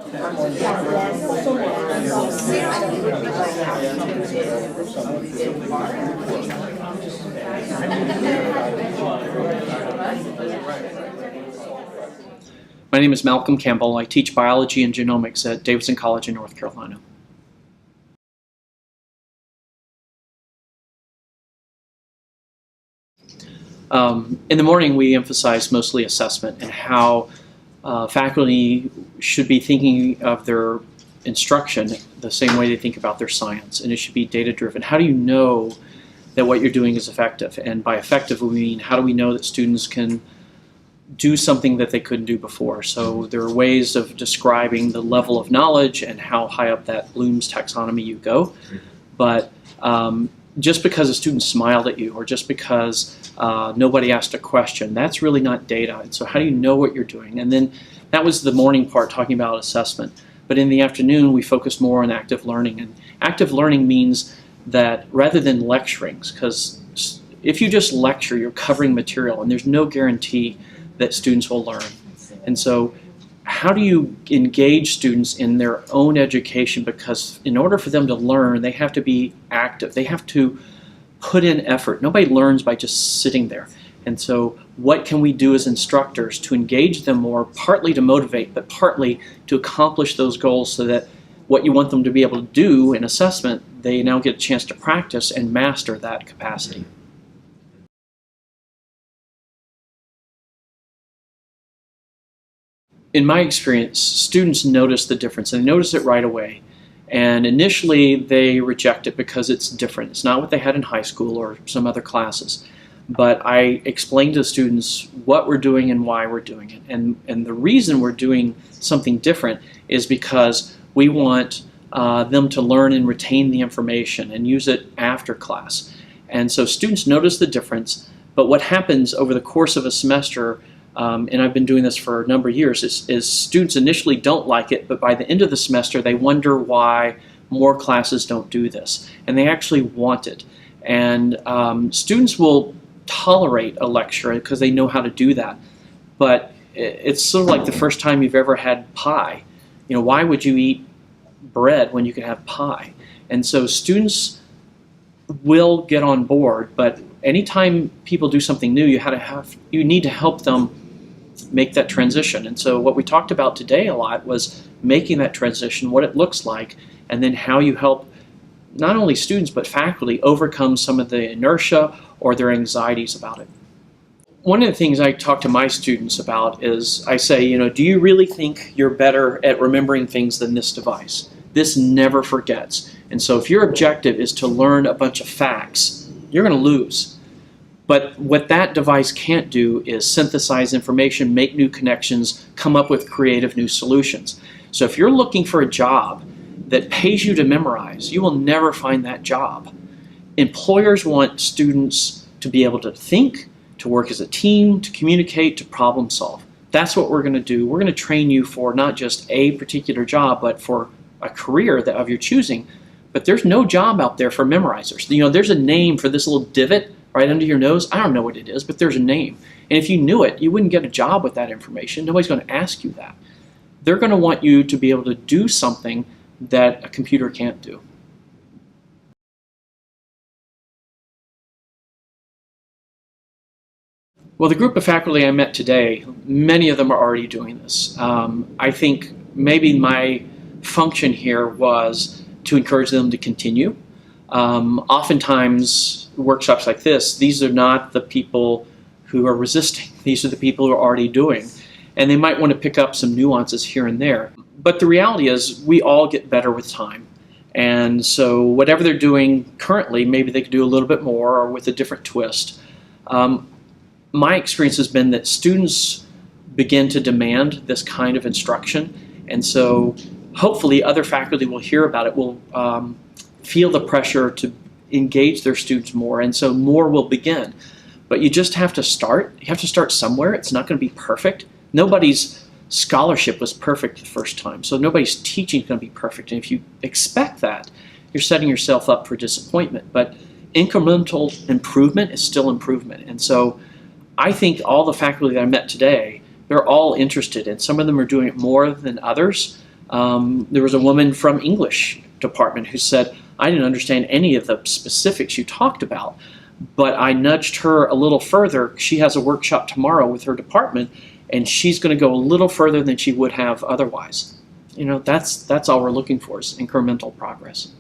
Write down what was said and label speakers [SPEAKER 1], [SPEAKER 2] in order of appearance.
[SPEAKER 1] My name is Malcolm Campbell. I teach biology and genomics at Davidson College in North Carolina. In the morning, we emphasize mostly assessment and how faculty should be thinking of their instruction the same way they think about their science, and it should be data-driven. How do you know that what you're doing is effective? And by effective, we mean how do we know that students can do something that they couldn't do before? So there are ways of describing the level of knowledge and how high up that Bloom's taxonomy you go. But just because a student smiled at you or just because nobody asked a question, that's really not data. And so how do you know what you're doing? And then that was the morning part, talking about assessment. But in the afternoon, we focused more on active learning. And active learning means that rather than lecturing, because if you just lecture, you're covering material, and there's no guarantee that students will learn. And so how do you engage students in their own education? Because in order for them to learn, they have to be active. They have to put in effort. Nobody learns by just sitting there. And so what can we do as instructors to engage them more, partly to motivate, but partly to accomplish those goals so that what you want them to be able to do in assessment, they now get a chance to practice and master that capacity. In my experience, students notice the difference, and they notice it right away. And initially, they reject it because it's different. It's not what they had in high school or some other classes. But I explain to students what we're doing and why we're doing it. And the reason we're doing something different is because we want them to learn and retain the information and use it after class. And so students notice the difference, but what happens over the course of a semester, and I've been doing this for a number of years, is students initially don't like it, but by the end of the semester they wonder why more classes don't do this. And they actually want it. And students will tolerate a lecture because they know how to do that. But it's sort of like the first time you've ever had pie. You know, why would you eat bread when you can have pie? And so students will get on board, but anytime people do something new, you need to help them make that transition. And so what we talked about today a lot was making that transition, what it looks like, and then how you help not only students but faculty overcome some of the inertia or their anxieties about it. One of the things I talk to my students about is I say, you know, do you really think you're better at remembering things than this device? This never forgets. And so if your objective is to learn a bunch of facts, you're going to lose. But what that device can't do is synthesize information, make new connections, come up with creative new solutions. So if you're looking for a job that pays you to memorize, you will never find that job. Employers want students to be able to think, to work as a team, to communicate, to problem solve. That's what we're going to do. We're going to train you for not just a particular job, but for a career of your choosing. But there's no job out there for memorizers. You know, there's a name for this little divot right under your nose. I don't know what it is, but there's a name. And if you knew it, you wouldn't get a job with that information. Nobody's going to ask you that. They're going to want you to be able to do something that a computer can't do. Well, the group of faculty I met today, many of them are already doing this. I think maybe my function here was to encourage them to continue. Oftentimes, workshops like this, these are not the people who are resisting. These are the people who are already doing. And they might want to pick up some nuances here and there. But the reality is we all get better with time. And so whatever they're doing currently, maybe they could do a little bit more or with a different twist. My experience has been that students begin to demand this kind of instruction. And so hopefully other faculty will hear about it, will feel the pressure to engage their students more, and so more will begin. But you just have to start. You have to start somewhere. It's not going to be perfect. Nobody's scholarship was perfect the first time, so nobody's teaching is going to be perfect. And if you expect that, you're setting yourself up for disappointment. But incremental improvement is still improvement. And so I think all the faculty that I met today, they're all interested, and some of them are doing it more than others. There was a woman from English department who said, I didn't understand any of the specifics you talked about, but I nudged her a little further. She has a workshop tomorrow with her department, and she's going to go a little further than she would have otherwise. That's all we're looking for, is incremental progress.